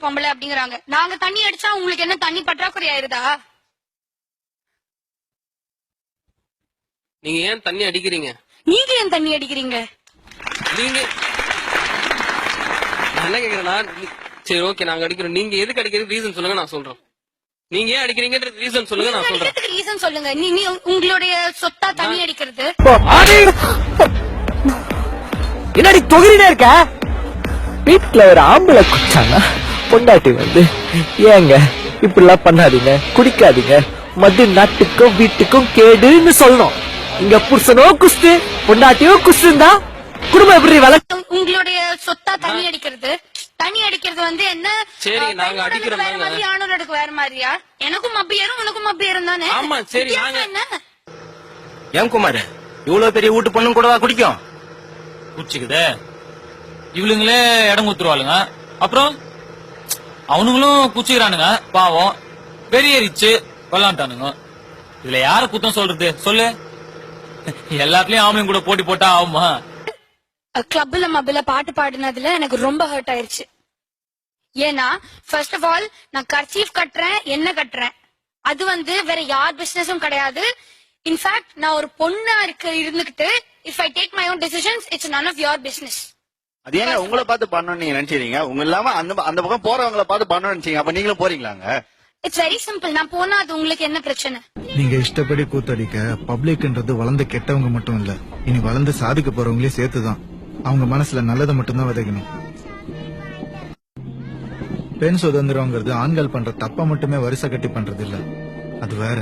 பொம்பளை அப்படிங்கறாங்க. நாங்க தண்ணி அடிச்சா உங்களுக்கு என்ன தண்ணி பற்றாக்குறை ஆயிருதா? நீங்க ஏன் தண்ணி அடிக்கிறீங்க? நீங்க ஏன் தண்ணி அடிக்கிறீங்க? நீங்க என்ன கேக்குறேன்னா, சரி ஓகே நாங்க அடிக்கிறோம், நீங்க எதுக்கு அடிக்கிறது ரீசன் சொல்லுங்க, நான் சொல்றேன். நீங்க ஏன் அடிக்கிறீங்கன்ற ரீசன் சொல்லுங்க, நான் சொல்றேன். ரீசன் சொல்லுங்க. நீ உங்களுடைய சொத்தா தண்ணி அடிக்கிறது? என்னடி தொகுதியில இருக்க? வீட்டுல ஒரு ஆம்பளை குச்சானா பொண்டாட்டி வந்து ஏங்க இப்படி எல்லாம் பண்ணாதீங்க, குடிக்காதீங்க, மது நாட்டுக்கும் வீட்டுக்கும் கேடுன்னு சொல்லணும். இங்க புருஷனோ குஸ்து பொண்டாட்டியோ குஸ்துந்தா குடும்பம் எப்படி வளர்க்க? உங்களுடைய சொத்தா தண்ணி அடிக்கிறது? தண்ணி அடிக்கிறது வந்து என்ன? சரி நாங்க அடிக்கிறோம். ஆணோருக்கு வேற மாதிரியா? எனக்கும் மப்பி ஏறும் உனக்கும் மப்பி ஏறும் தானே? ஆமா சரி. நாங்க என்ன ஏன் குமார் இவ்வளவு பெரிய வீட்டு பொண்ணும் கூடவா குடிக்கும்? குடிச்சுக்குதே இவளுங்களே இடம் குத்துருவாளுங்க. அப்புறம் அவனுங்களும் குச்சிக்கிறானுங்க பாவம், வெறியேறிச்சு விளாண்டானுங்க. இதுல யார குத்தம் சொல்றது சொல்லு? எல்லாத்துலயும் ஆம்பளையும் கூட போட்டி போட்டா ஆகுமா? கிளப்ல மப்பில பாட்டு பாடினதுல எனக்கு ரொம்ப ஹர்ட் ஆயிருச்சு. ஏன்னா ஃபர்ஸ்ட் ஆஃப் ஆல் நான் கர்ச்சீஃப் கட்டுறேன், என்ன கட்டுறேன், அது வந்து வேற யார் பிசினஸும் கிடையாது. இன்ஃபேக்ட் நான் ஒரு பொண்ணா இருந்துகிட்டு if I take my own decisions it's none of your business. அது ஏங்க உங்களை பார்த்து பண்ணணும்னு நீங்க நினைச்சீங்க? உங்க இல்லாம அந்த பக்கம் போறவங்களை பார்த்து பண்ணணும்னு நினைச்சீங்க. அப்ப நீங்களும் போறீங்களாங்க? It's very simple. நான் போனா அது உங்களுக்கு என்ன பிரச்சனை? நீங்க இஷ்டப்படி கூத்தடிக்க பப்ளிக்ன்றது வளர்ந்த கெட்டவங்க மட்டும் இல்ல, இனி வளர்ந்து சாதிக்க போறவங்களே சேர்த்துதான். அவங்க மனசுல நல்லதை மட்டும்தான் விதைக்கணும். பெண் சுதந்திரம்ங்கிறது ஆண்கள் பண்ற தப்ப மட்டுமே வரிசை கட்டி பண்றது இல்ல, அது வேற.